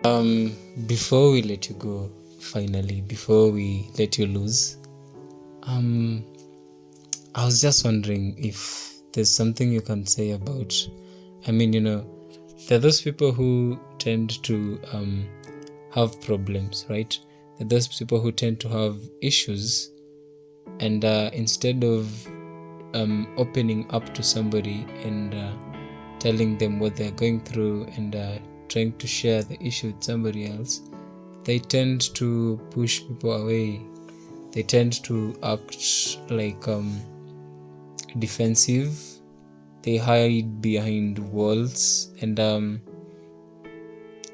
Before we let you go, finally, before we let you lose, I was just wondering if there's something you can say about. There are those people who tend to have problems, right? There are those people who tend to have issues, and instead of opening up to somebody and telling them what they're going through and trying to share the issue with somebody else, they tend to push people away. They tend to act like defensive. They hide behind walls, and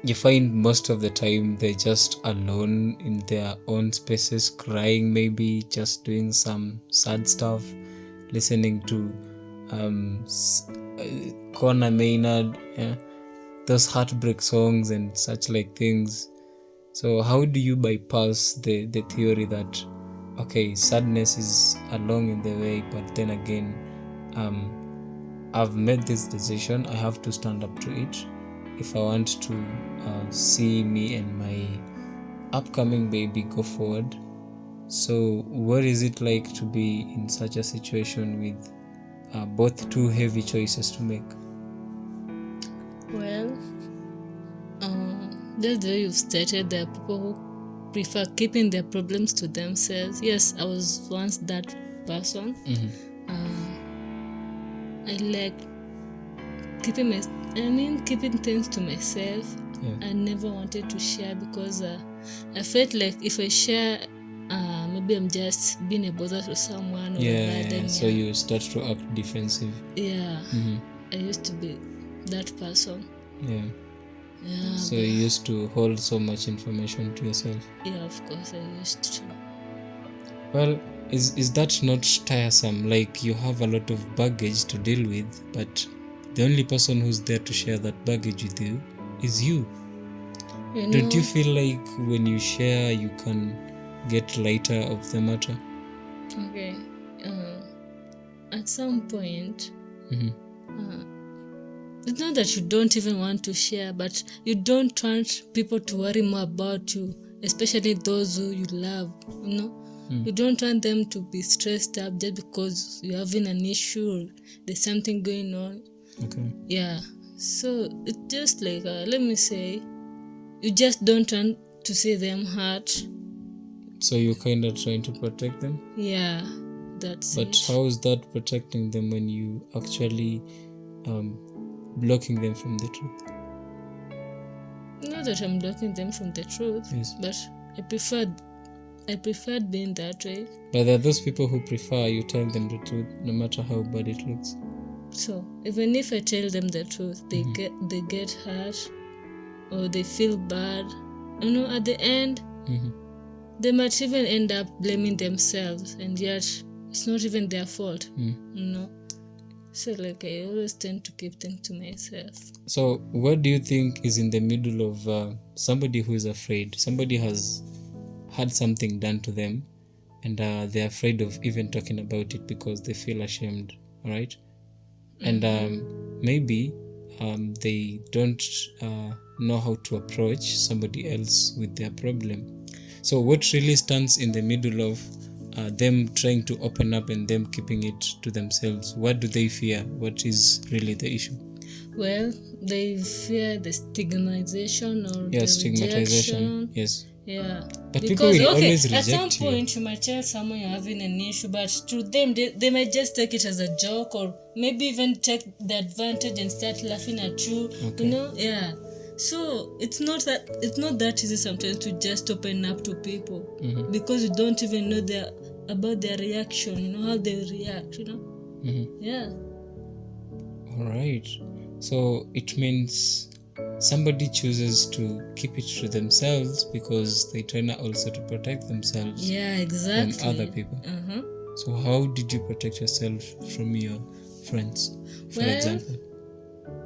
you find most of the time they're just alone in their own spaces, crying, maybe just doing some sad stuff, listening to Connor Maynard, those heartbreak songs and such like things. So how do you bypass the theory that okay, sadness is along in the way, but then again, I've made this decision, I have to stand up to it if I want to see me and my upcoming baby go forward. So what is it like to be in such a situation with both two heavy choices to make? Well, that's the way you've stated. There are people who prefer keeping their problems to themselves. Yes, I was once that person. I like keeping things to myself. Yeah. I never wanted to share because I felt like if I share, maybe I'm just being a bother to someone. So you start to act defensive. Yeah, I used to be that person. Yeah. Yeah. So you used to hold so much information to yourself. Yeah, of course I used to. Well, is that not tiresome? Like you have a lot of baggage to deal with, but the only person who's there to share that baggage with you is you. Don't you feel like when you share, you can get lighter of the matter? Okay. At some point, it's not that you don't even want to share, but you don't want people to worry more about you, especially those who you love, You don't want them to be stressed up just because you're having an issue or there's something going on. Okay. Yeah. So it's just like, let me say, you just don't want to see them hurt. So you're kind of trying to protect them? Yeah, that's it. But how is that protecting them when you actually blocking them from the truth? Not that I'm blocking them from the truth, yes. But I preferred being that way. But there are those people who prefer you tell them the truth no matter how bad it looks. So even if I tell them the truth, they get hurt or they feel bad. At the end, they might even end up blaming themselves, and yet it's not even their fault. So like I always tend to keep things to myself. So what do you think is in the middle of somebody who is afraid? Somebody has had something done to them and they're afraid of even talking about it because they feel ashamed, right? And maybe they don't know how to approach somebody else with their problem. So what really stands in the middle of them trying to open up and them keeping it to themselves? What do they fear? What is really the issue? Well, they fear the stigmatization or the stigmatization. rejection. Yes. Yeah. But people will always reject you. At some point you might tell someone you're having an issue, but to them they might just take it as a joke or maybe even take the advantage and start laughing at you. Okay. Yeah. So it's not that easy sometimes to just open up to people because you don't even know about their reaction, how they react, Yeah. All right. So it means somebody chooses to keep it to themselves because they try also to protect themselves from other people. So how did you protect yourself from your friends, for example?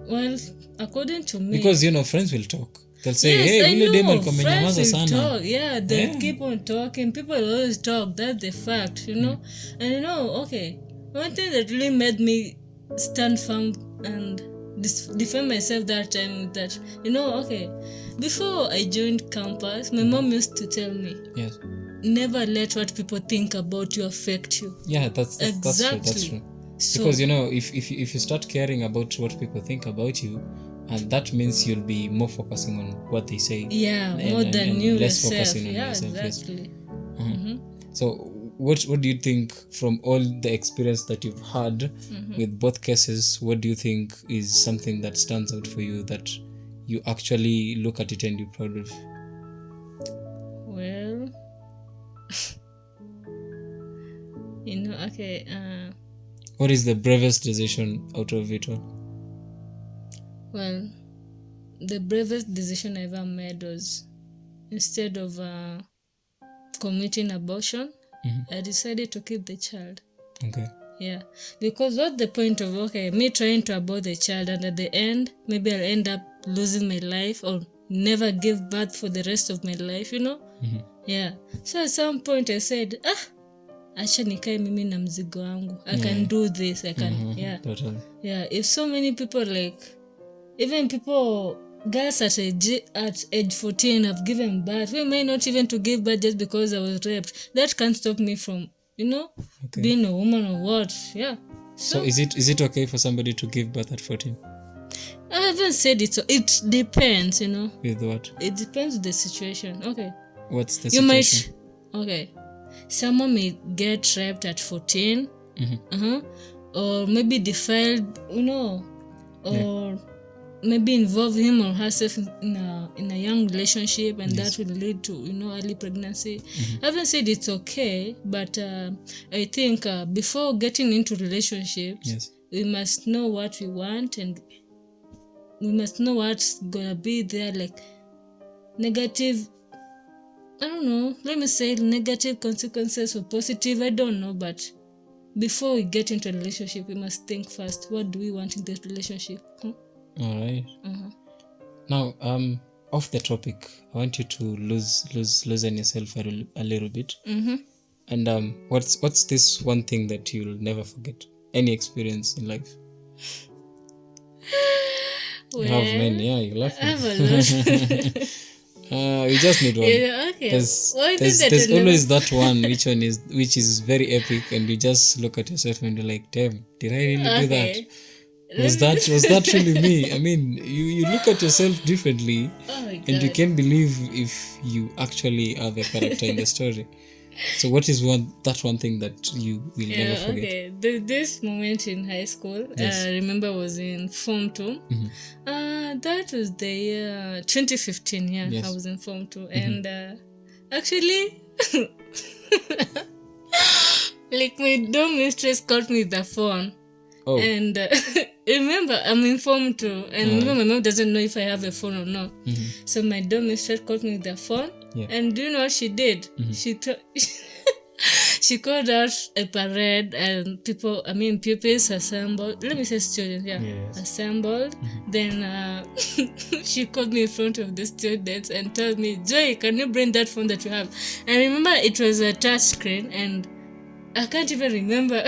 Well, according to me, because friends will talk. They'll say, yes, hey, I know. Friends will talk. Yeah, they'll keep on talking. People always talk. That's the fact, And okay, one thing that really made me stand firm and defend myself that time with that. Okay, before I joined campus, my mom used to tell me, Yes. never let what people think about you affect you. Yeah, that's true. Exactly. That's true. So, Because if you start caring about what people think about you, and that means you'll be more focusing on what they say. yeah, more than and you less yourself. focusing on Yeah, yourself. exactly. Yes. So what do you think, from all the experience that you've had with both cases, what do you think is something that stands out for you that you actually look at it and you're proud of? Well, okay. What is the bravest decision out of it all? Well, the bravest decision I ever made was, instead of committing abortion, I decided to keep the child. Okay. Yeah, because what's the point of me trying to abort the child, and at the end maybe I'll end up losing my life or never give birth for the rest of my life, Yeah. So at some point I said, acha nikae mimi na mzigo wangu. I can do this. I can. Yeah. Totally. Yeah. If so many people, like even girls at age 14 have given birth, we may not even to give birth just because I was raped. That can't stop me from, being a woman or what. Yeah. So is it okay for somebody to give birth at 14? I haven't said it. So it depends, With what? It depends on the situation. Okay. What's the You situation? might. Okay. Someone may get raped at 14. Or maybe defiled, or maybe involve him or herself in a young relationship, and that will lead to early pregnancy. I haven't said it's okay, but I think before getting into relationships, we must know what we want, and we must know what's gonna be there, like negative, I don't know, let me say negative consequences or positive, I don't know, but before we get into a relationship, we must think first, what do we want in this relationship? All right. Now, off the topic, I want you to loosen yourself a little bit. And what's this one thing that you'll never forget? Any experience in life? Well, you have many, yeah. You're laughing. I have a lot. We just need one. Yeah, okay. There's always that one which is very epic, and you just look at yourself and you're like, damn, did I really do that? Was that really me? I mean, you look at yourself differently, and you can't believe if you actually are the character in the story. So what is that one thing that you will never forget? Okay. This moment in high school, I remember was in Form 2. That was the year 2015. Yeah, I was in Form 2, and actually, like my dorm mistress called me the phone. Oh. And remember, I'm in Form 2, and remember, my mom doesn't know if I have a phone or not. So my dorm mistress called me the phone, and do you know what she did? She called out a parade, and pupils assembled. Let me say students, assembled. Then she called me in front of the students and told me, Joy, can you bring that phone that you have? And remember, it was a touch screen, and I can't even remember.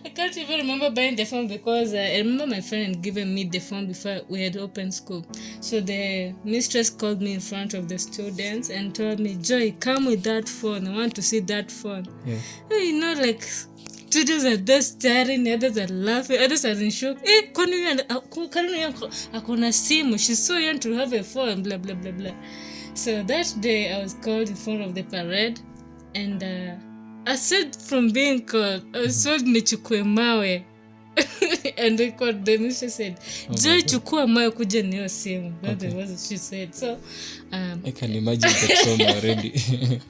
I can't even remember buying the phone, because I remember my friend had given me the phone before we had opened school. So the mistress called me in front of the students and told me, Joy, come with that phone. I want to see that phone. Yeah. Like students are just staring, others are laughing, others are in shock. Akona simu, she's so young to have a phone, blah blah blah blah. So that day I was called in front of the parade, and aside from being called, I was told nichukue mawe. And the mistress said, Joy, chukua mawe kuja niyo simu. That's what she said. So I can imagine the trauma already.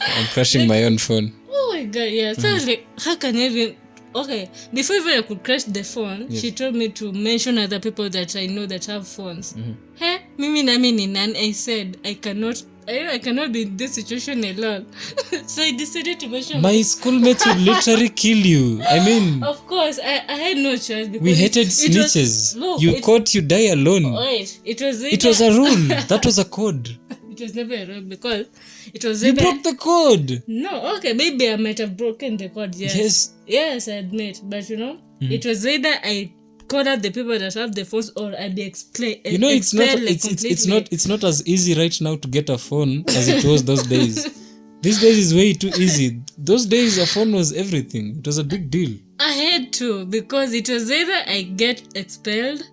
I'm crashing my own phone. Oh my god, yeah. So I was like, how can I even... Okay, before even I could crash the phone, she told me to mention other people that I know that have phones. Hey, mimi nami ni nani? I said, I cannot be in this situation alone. So I decided to mention... My schoolmates would literally kill you. I mean... Of course, I had no choice. Because we hated snitches. You die alone. Wait, it was a rule. That was a code. It was never a rule, because it was... You broke the code. No, okay, maybe I might have broken the code, yes. Yes, I admit. But it was either I call out the people that have the phones, or I'd explain. You know, it's not expel, like, it's not as easy right now to get a phone as it was those days. These days is way too easy. Those days a phone was everything. It was a big deal. I had to, because it was either I get expelled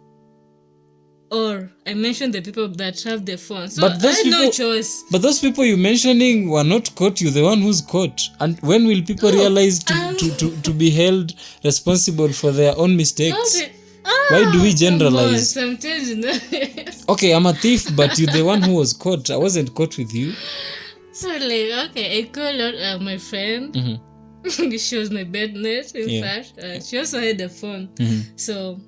or I mention the people that have the phone. So But those I had no people- choice. But those people you mentioning were not caught. You're the one who's caught. And when will people realize to be held responsible for their own mistakes? Okay. Why do we Come generalize? on, sometimes, you know. Okay, I'm a thief, but you're the one who was caught. I wasn't caught with you. So, like, okay, I called out my friend. She was my bedmate, in fact. She also had a phone. So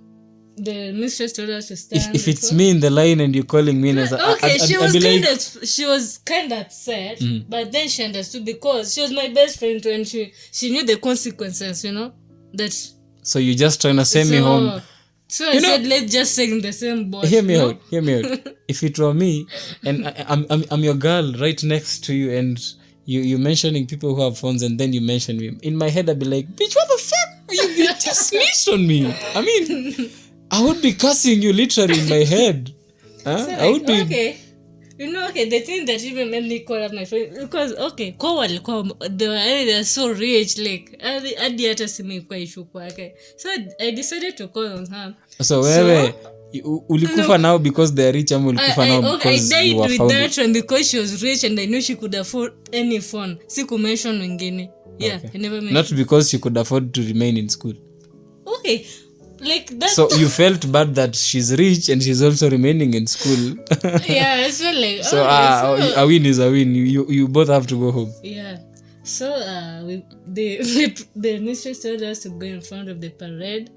the mistress told us to stand. If it's me in the line and you're calling me, Okay, she I'd be like, she was kind of upset, but then she understood, because she was my best friend too, and she knew the consequences, you know. That so you're just trying to send me home. So I said, let's just sing in the same boat. Hear me out. If it were me and I'm your girl right next to you, and you mentioning people who have phones, and then you mention me, in my head I'd be like, bitch, what the fuck? You just snitched on me. I mean, I would be cussing you literally in my head. Huh? So, I would be. okay. You know, okay, the thing that even made me call up my friend, because, okay, they're so rich, like, hadi hata simu ilikuwa issue kwake. So I decided to call on her. So wewe ulikufa now because they're rich, ama ulikufa now I because died you were with found? that one because she was rich and I knew she could afford any phone. Siku mention wengine. Yeah, Okay. I never mentioned. Not because she could afford to remain in school. Okay, like that. So you felt bad that she's rich and she's also remaining in school. Yeah, I felt like, So so, a win is a win. You both have to go home. yeah. So the mistress told us to go in front of the parade.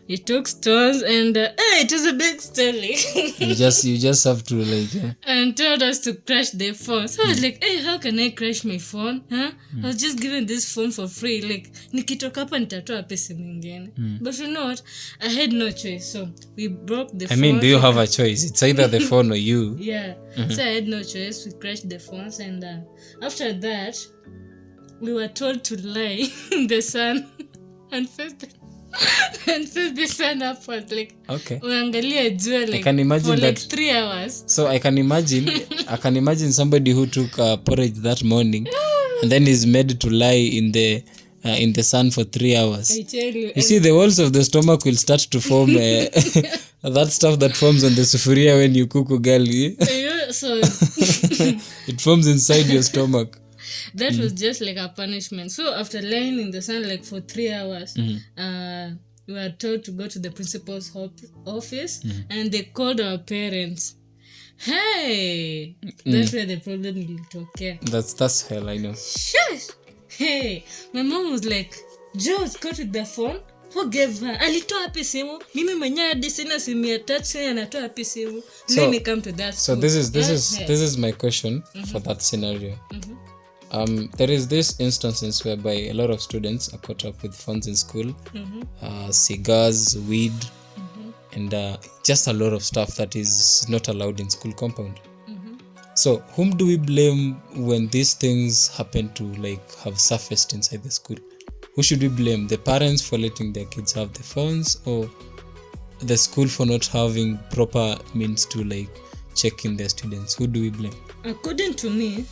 We took stones, and it was a big story. You just have to like. And told us to crash the phone. So I was like, hey, how can I crash my phone? Huh? I was just given this phone for free. Like, nikitoka hapa nitatoa pesa mingine. But you know what? I had no choice. So we broke the phone. I mean, do you have a choice? It's either the phone or you. Yeah. So I had no choice. We crashed the phones, and after that, we were told to lie in the sun and face the sun upwards. Like, Okay. uangalia jua, like, can imagine for like that. 3 hours. So I can imagine somebody who took porridge that morning and then is made to lie in the sun for 3 hours. I tell you. You see, the walls of the stomach will start to form that stuff that forms on the sufuria when you cook ugali. So It forms inside your stomach. that was just like a punishment. So after lying in the sun like for 3 hours, we were told to go to the principal's office, and they called our parents. Hey, that's where the problem will talk. That's hell, I know. Shush! Hey, my mom was like, Joe's got with the phone. Who gave her? Alitoa wapi simu? Mimi mwenyewe hadi sina simu ya touch, anatoa wapi simu? Let me come to that. So school. this is my question for that scenario. There is this instances whereby a lot of students are caught up with phones in school, cigars, weed, and just a lot of stuff that is not allowed in school compound. So whom do we blame when these things happen to like have surfaced inside the school? Who should we blame? The parents for letting their kids have the phones, or the school for not having proper means to like check in their students? Who do we blame? According to me,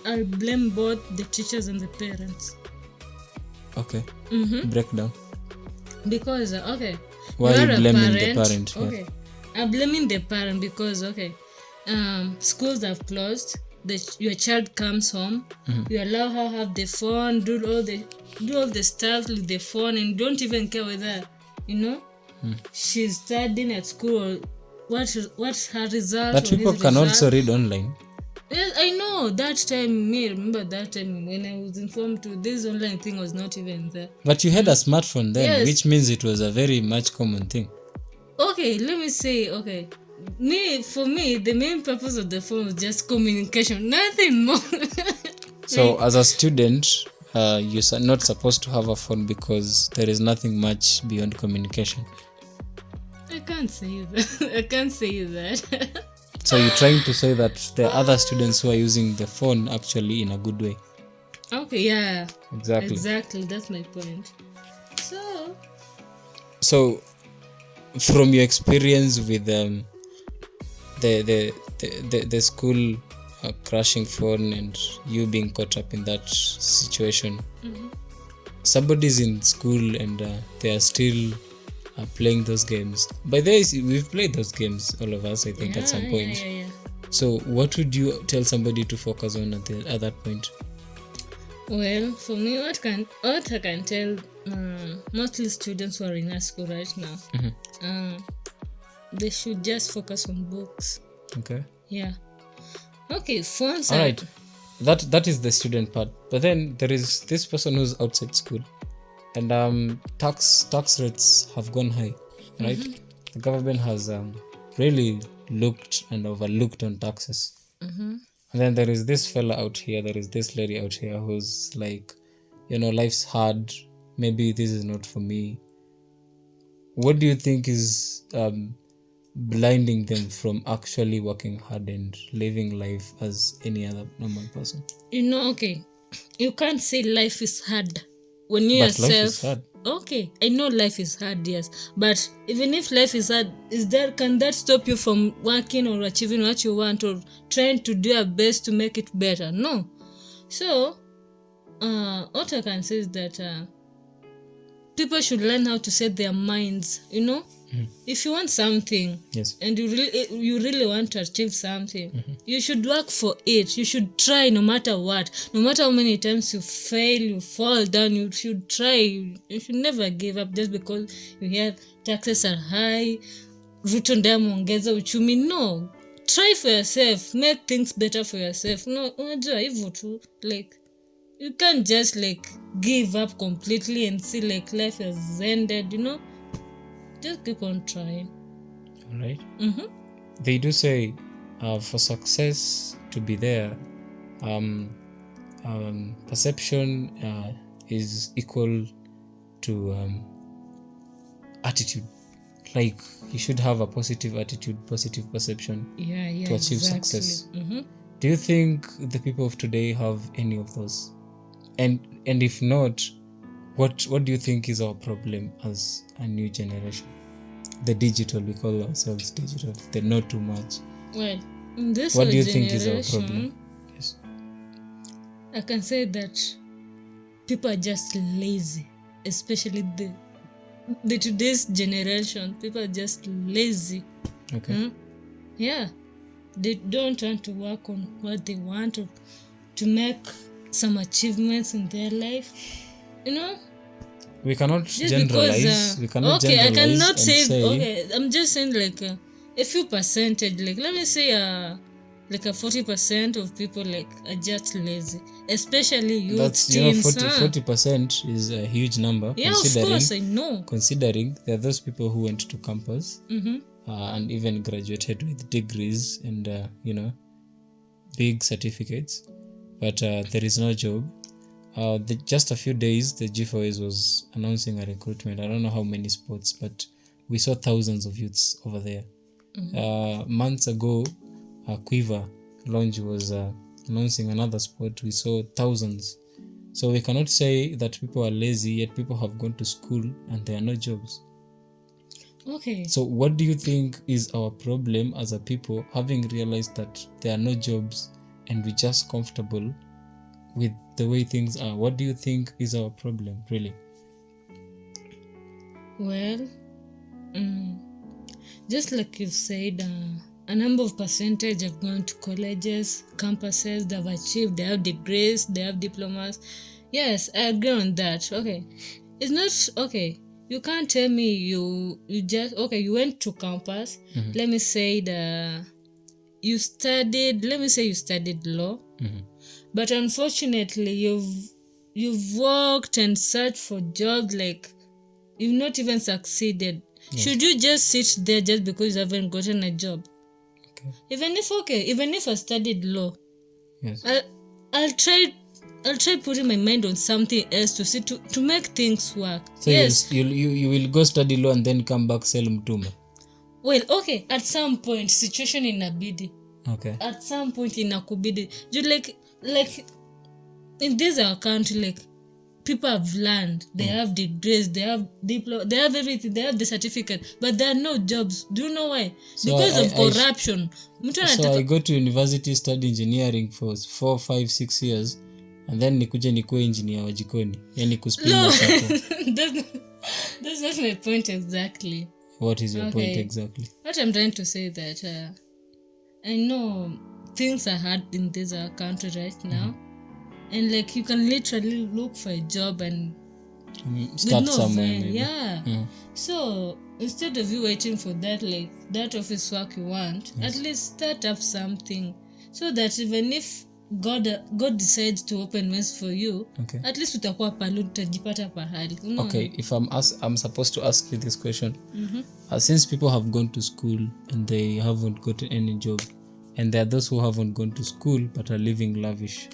I'll blame both the teachers and the parents. Okay. Break down. Because, okay. Why are you blaming the parent? parent? Yeah. Okay. I'm blaming the parent because, okay, schools have closed. Your child comes home. You allow her have the phone, do all the stuff with the phone, and don't even care whether, she's studying at school or what's her result. But people can also read online. Yes, I know. Remember that time when I was informed to this online thing was not even there. But you had a smartphone then, Yes. which means it was a very much common thing. Okay, let me say, okay. For me, the main purpose of the phone was just communication, nothing more. So as a student, you're not supposed to have a phone because there is nothing much beyond communication. I can't say that. So you're trying to say that there are other students who are using the phone actually in a good way. Okay, yeah. Exactly. That's my point. So from your experience with the school crashing phone and you being caught up in that situation, somebody's in school and they are still playing those games. By the way, we've played those games, all of us, I think, at some point. Yeah. So what would you tell somebody to focus on at that point? Well, for me, what I can tell mostly students who are in our school right now, they should just focus on books. Okay. Yeah. Okay, phones. All right. That is the student part. But then there is this person who's outside school, and tax rates have gone high, right? The government has really looked and overlooked on taxes. And then there is this fella out here, there is this lady out here who's like, life's hard. Maybe this is not for me. What do you think is blinding them from actually working hard and living life as any other normal person? Okay, you can't say life is hard when you But yourself. life is hard. Okay, I know life is hard, yes, but even if life is hard, can that stop you from working or achieving what you want or trying to do your best to make it better? No. So, what I can say is that people should learn how to set their minds. If you want something, Yes. and you really want to achieve something, you should work for it. You should try no matter what. No matter how many times you fail, you fall down, you should try. You should never give up just because you hear taxes are high, Ruto ndiye ameongeza uchumi. No, try for yourself, make things better for yourself. No, unajua hivyo tu, like you can't just like give up completely and see like life has ended, Just keep on trying. All right. They do say for success to be there, perception is equal to attitude. Like you should have a positive attitude, positive perception to achieve success. Do you think the people of today have any of those? And if not, what do you think is our problem as a new generation? The digital, we call ourselves digital. The not too much. Well, in this what do you generation, think is our problem? Yes. I can say that people are just lazy, especially the today's generation. People are just lazy. Okay. Yeah, they don't want to work on what they want to make some achievements in their life. We cannot just generalize. We cannot okay, generalize. I cannot say. Okay, I'm just saying like a few percentage. Like let me say like a 40% of people like are just lazy, especially youth. That's teens. 40% is a huge number. Yeah, of course I know. Considering there are those people who went to campus and even graduated with degrees and big certificates, but there is no job. Just a few days, the G4S was announcing a recruitment. I don't know how many spots, but we saw thousands of youths over there. Months ago, Quiver Lounge was announcing another spot. We saw thousands. So we cannot say that people are lazy, yet people have gone to school and there are no jobs. Okay. So what do you think is our problem as a people, having realized that there are no jobs and we're just comfortable with the way things are? What do you think is our problem, really? Well, just like you've said, a number of percentage have gone to colleges, campuses, they've achieved, they have degrees, they have diplomas. Yes, I agree on that. Okay. It's not, okay, you can't tell me you just, okay, you went to campus, let me say you studied law, but unfortunately you've worked and searched for jobs, like you've not even succeeded. Yes. Should you just sit there just because you haven't gotten a job? Okay. Even if I studied law, yes, I'll try putting my mind on something else to see to make things work. So yes, you will go study law and then come back sell mtume. Well, okay, at some point situation inabidi. Okay. At some point inakubidi. You like in this our country, like people have learned, they have degrees, they have they have everything, they have the certificate, but there are no jobs. Do you know why? So Because of corruption. So I go to university, study engineering for 4, 5, 6 years, and then nikuje nikuwe engineer wa jikoni, yani kuspin masato. That's not my point exactly. What is your point exactly? What I'm trying to say that I know things are hard in this country right now, and like you can literally look for a job and start somewhere maybe. Yeah. So instead of you waiting for that, like that office work you want, at least start up something, so that even if God decides to open ways for you, at least utakuwa pale, utajipata pahali. Okay, if I'm supposed to ask you this question, since people have gone to school and they haven't gotten any job, and there are those who haven't gone to school but are living lavish,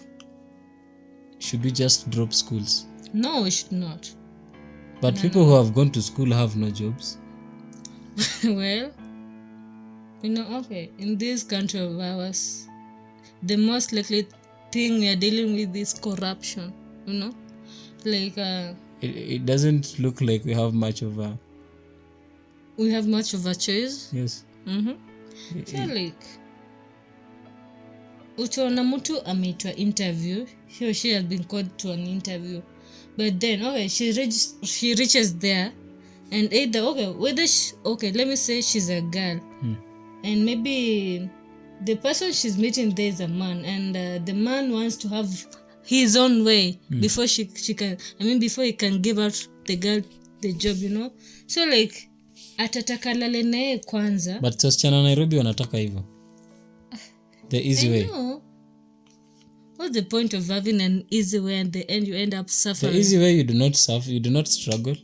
should we just drop schools? No, we should not. But people who have gone to school have no jobs. Well, in this country of ours, the most likely thing we are dealing with is corruption. Like it doesn't look like we have much of a choice. Yes. So like utaona mtu ameitwa interview, he or she has been called to an interview, but then she reaches there, and either let me say she's a girl, and maybe the person she's meeting there is a man, and the man wants to have his own way before she can, before he can give out the girl the job, so like atataka lale naye kwanza. But wasichana Nairobi wanataka hivyo, the easy way. No. What's the point of having an easy way, and the end you end up suffering? The easy way, you do not suffer, you do not struggle.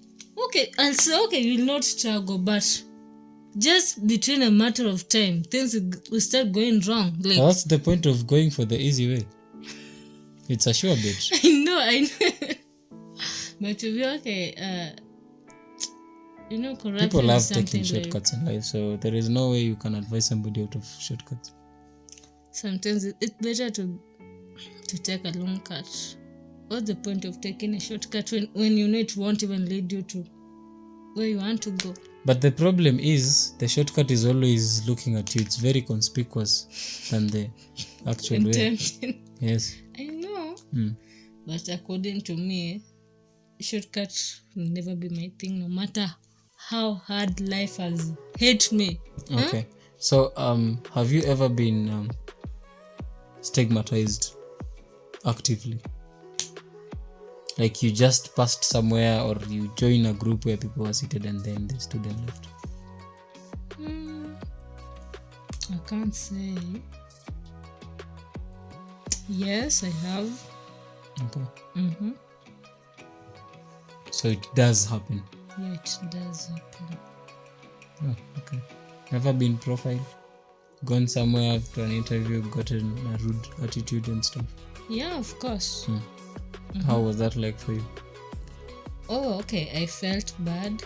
Okay, I'll say you will not struggle, but just between a matter of time, things will start going wrong. Like, that's the point of going for the easy way. It's a sure bet. I know. But to be corruption. People love taking shortcuts in life, so there is no way you can advise somebody out of shortcuts. Sometimes it's better to take a long cut. What's the point of taking a shortcut when you know it won't even lead you to where you want to go? But the problem is the shortcut is always looking at you. It's very conspicuous than the actual way. Yes. I know. But according to me, shortcut will never be my thing, no matter how hard life has hit me. Okay. So have you ever been stigmatized actively? Like you just passed somewhere, or you join a group where people were seated and then the student left? I can't say. Yes, I have. Okay. So it does happen. Yeah, it does happen. Oh, okay. Never been profiled? Gone somewhere to an interview, gotten a rude attitude and stuff? Yeah, of course. How was that like for you? Oh, okay. I felt bad.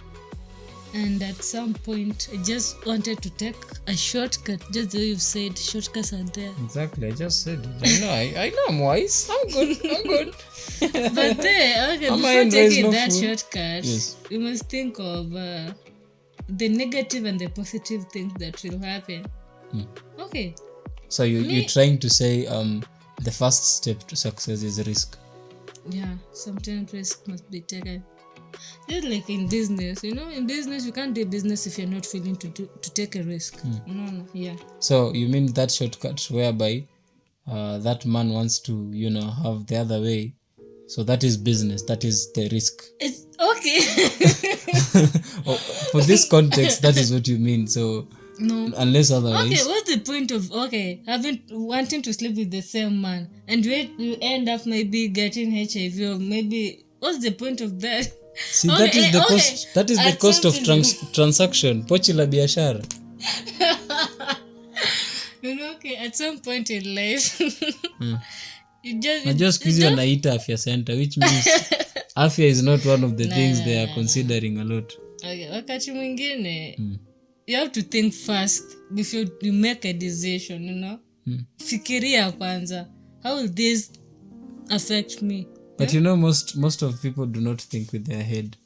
And at some point, I just wanted to take a shortcut. Just the way you've said, shortcuts are there. Exactly. I just said it. I know I'm wise. I'm good. But there, before taking that shortcut, you must think of the negative and the positive things that will happen. Okay. So you're trying to say the first step to success is risk. Yeah, sometimes risk must be taken. Just like in business, in business you can't do business if you're not willing to take a risk. No, yeah. So you mean that shortcut whereby that man wants to, have the other way? So that is business. That is the risk. It's okay. For this context, that is what you mean. So no, unless otherwise. Okay, what's the point of wanting to sleep with the same man, and you end up maybe getting HIV, or maybe what's the point of that? See, that is the cost. That is the cost of transaction. Pochi la biashara. Okay, at some point in life, Najua siku hizi wanaita afya center, which means afya is not one of the things they are considering a lot. Okay, wakati mwingine you have to think first before you make a decision, Fikiria kwanza, how will this affect me But you know, most of people do not think with their head.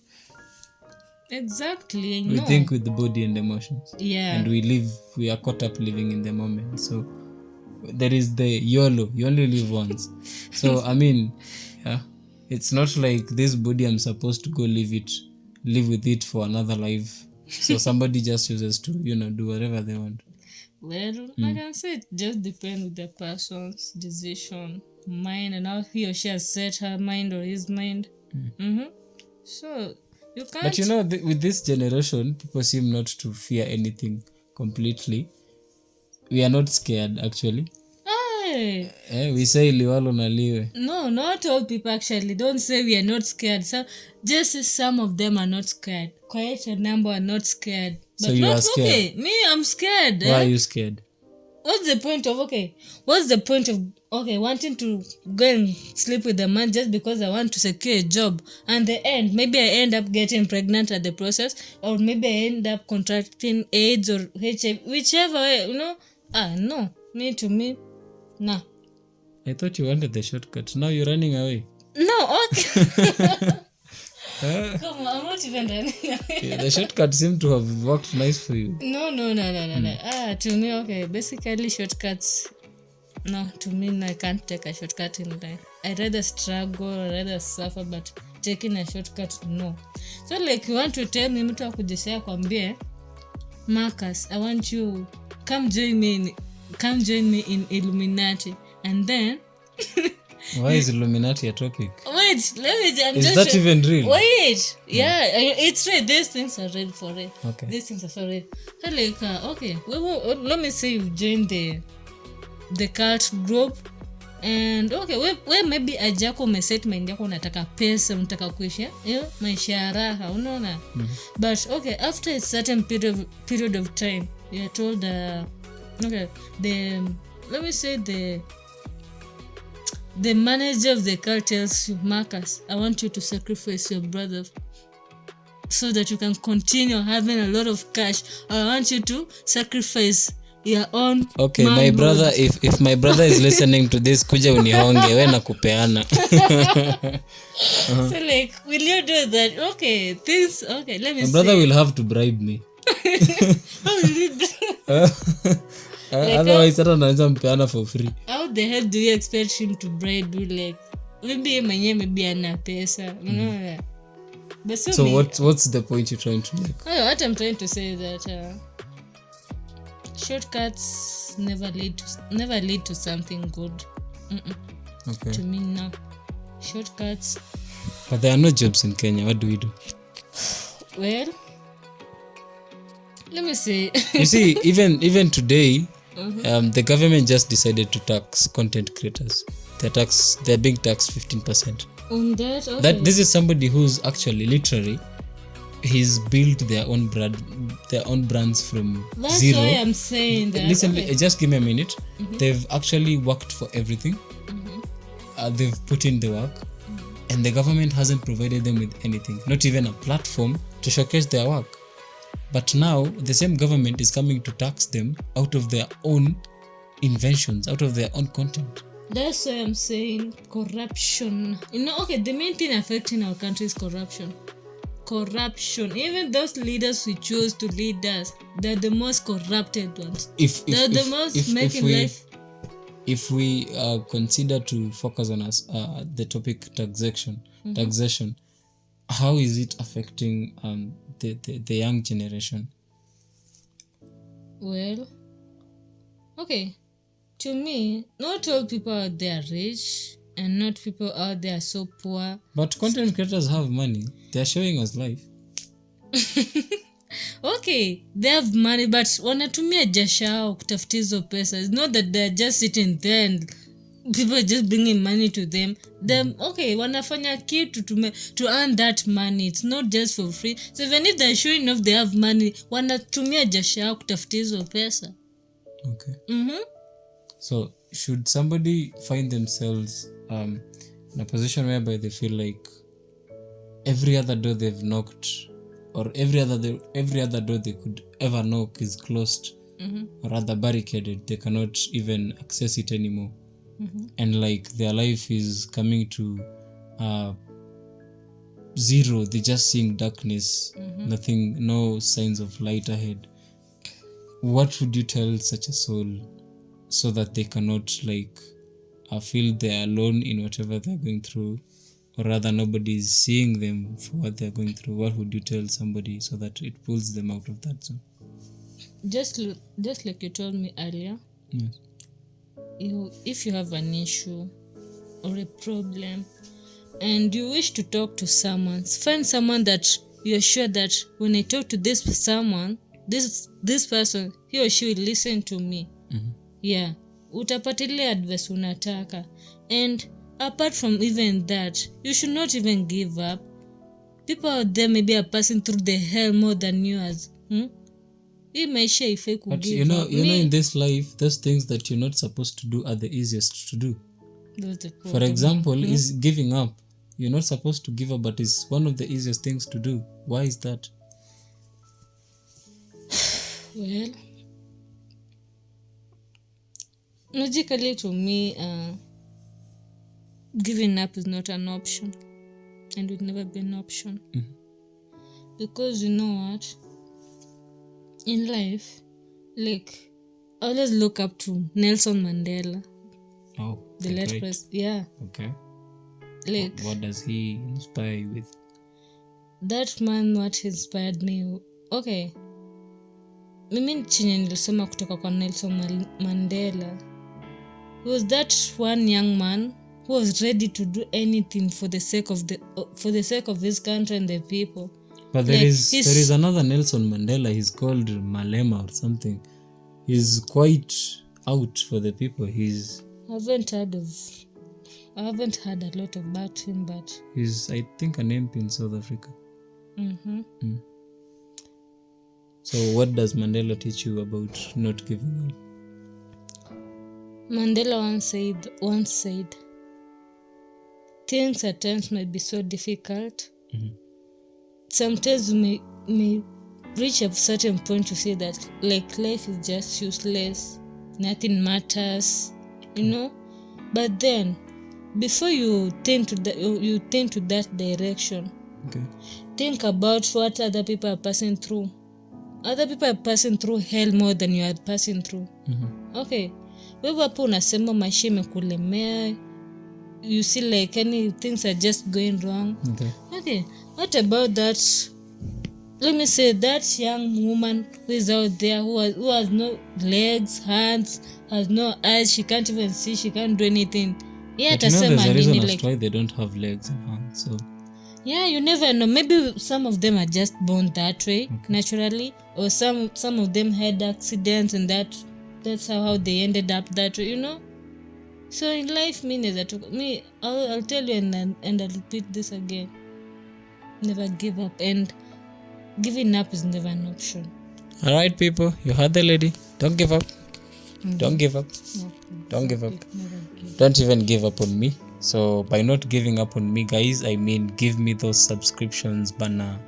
Exactly. We think with the body and emotions. Yeah. And we are caught up living in the moment. So there is the YOLO, you only live once. So I mean, yeah, it's not like this body I'm supposed to go live with it for another life. So somebody just chooses to, do whatever they want. Well, I can say it just depends with the person's decision, mind, and how he or she has set her mind or his mind. So you can't. But with this generation, people seem not to fear anything completely. We are not scared, actually. We say liwalo na liwe. No, not all people actually. Don't say we are not scared. So just some of them are not scared. Quite a number are not scared. But So you are scared. Okay, me, I'm scared. Why are you scared? What's the point of wanting to go and sleep with a man just because I want to secure a job? And the end, maybe I end up getting pregnant at the process, or maybe I end up contracting AIDS or HIV, whichever way, no. To me, nah. I thought you wanted the shortcut. Now you're running away. No, okay. Come on, I'm not even running away. Yeah, the shortcut seemed to have worked nice for you. No. To me, okay, basically shortcuts. No, to me, no, I can't take a shortcut in life. I'd rather struggle, I'd rather suffer, but taking a shortcut, no. So like you want to tell me mtu akujisea kwambie, Marcus, I want you, come join me in Illuminati, and then why is Illuminati a topic? Wait, is that even real? Wait, yeah, it's real. These things are real for real. Okay. These things are so real. So like, okay, let me say you join the cult group, and okay, we maybe ajako umeset mind yako unataka pesa, unataka kuishi maisha ya raha, unaona. But okay, after a certain period of time, you are told okay, let me say the manager of the cult tells you, Marcus, I want you to sacrifice your brother so that you can continue having a lot of cash. I want you to sacrifice your own. Okay, my brother, if my brother is listening to this, kuja unihonge, we nakupeana. So like, will you do that? Okay, let me see. My brother will have to bribe me. How will you do? Otherwise hata naweza mpeana for free. How the hell do you expect him to bribe you? Like maybe ana pesa, But so what's the point you're trying to make? What I'm trying to say is that shortcuts never lead to something good. Okay. To me, no. Shortcuts. But there are no jobs in Kenya. What do we do? Well, let me see. You see, even today, the government just decided to tax content creators. They're being taxed 15%. On that, okay. That this is somebody who's actually literally he's built their own brands from That's zero. That's why I'm saying that. Listen, okay. Just give me a minute. They've actually worked for everything. They've put in the work, and the government hasn't provided them with anything, not even a platform to showcase their work. But now the same government is coming to tax them out of their own inventions, out of their own content. That's why I'm saying corruption. Okay, the main thing affecting our country is corruption. Even those leaders we choose to lead us, they're the most corrupted ones. They're the most making life. If we consider to focus on the topic taxation, how is it affecting the young generation? Well, okay, to me, not all people out there are rich, and not people out there are so poor. But content creators have money. They're showing us life. Okay, they have money, but wanatumia jasho yao kutafuta hizo pesa. It's not that they're just sitting there and people are just bringing money to them. Okay, wanafanya kitu to earn that money. It's not just for free. So even if they're showing off they have money, wanatumia jasho yao kutafuta hizo pesa. Okay. So should somebody find themselves in a position whereby they feel like every other door they've knocked, or every other door they could ever knock is closed, or rather barricaded, they cannot even access it anymore, and like their life is coming to zero, they're just seeing darkness, nothing, no signs of light ahead, what would you tell such a soul so that they cannot feel they're alone in whatever they're going through, or rather nobody is seeing them for what they're going through? What would you tell somebody so that it pulls them out of that zone? Just like you told me earlier, Yes. if you have an issue or a problem and you wish to talk to someone, find someone that you're sure that when I talk to this someone, this person, he or she will listen to me. Yeah, utapata ile advice unataka. And apart from even that, you should not even give up. People out there maybe are passing through the hell more than yours. Hii maisha ifai ku But give you know up. in this life, those things that you're not supposed to do are the easiest to do. For example, is giving up. You're not supposed to give up, but it's one of the easiest things to do. Why is that? Well, logically to me, giving up is not an option, and would never be an option. Because you know what? In life, I always look up to Nelson Mandela. Oh, The late president. Yeah. Okay. What does he inspire you with? That man, what inspired me. Okay. Mimi chenye nilisoma kutoka kwa Nelson Mandela. He was that one young man who was ready to do anything for the sake of his country and the people. But there is another Nelson Mandela. He's called Malema or something. He's quite out for the people. I haven't heard a lot about him, but he's, I think, an MP in South Africa. So what does Mandela teach you about not giving up? Mandela once said, things at times might be so difficult. Sometimes you may reach a certain point to say that life is just useless, nothing matters, But then, before you tend to that direction, think about what other people are passing through. Other people are passing through hell more than you are passing through. Okay, wewe hapo unasema maisha imekulemea, you see any things are just going wrong. Okay, what about that? Let me say that young woman who is out there who has no legs, hands, has no eyes, she can't even see, she can't do anything. Yeah, there's a reason as to why they don't have legs and hands. So yeah, you never know. Maybe some of them are just born that way, naturally, or some of them had accidents and that's how they ended up that way, So in life, I'll tell you and I'll repeat this again. Never give up, and giving up is never an option. All right, people, you heard the lady. Don't give up. Don't give up. Don't give up. Don't even give up on me. So by not giving up on me, guys, I mean give me those subscriptions bana.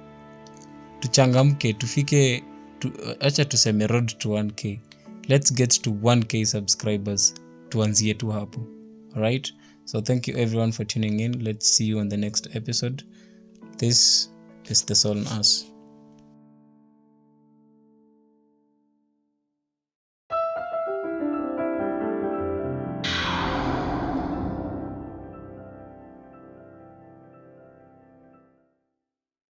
Tuchangamke, tufike, acha tuseme road to 1K. Let's get to 1K subscribers. Tuanzie tu hapo. All right? So thank you everyone for tuning in. Let's see you on the next episode. This is The Soul in Us.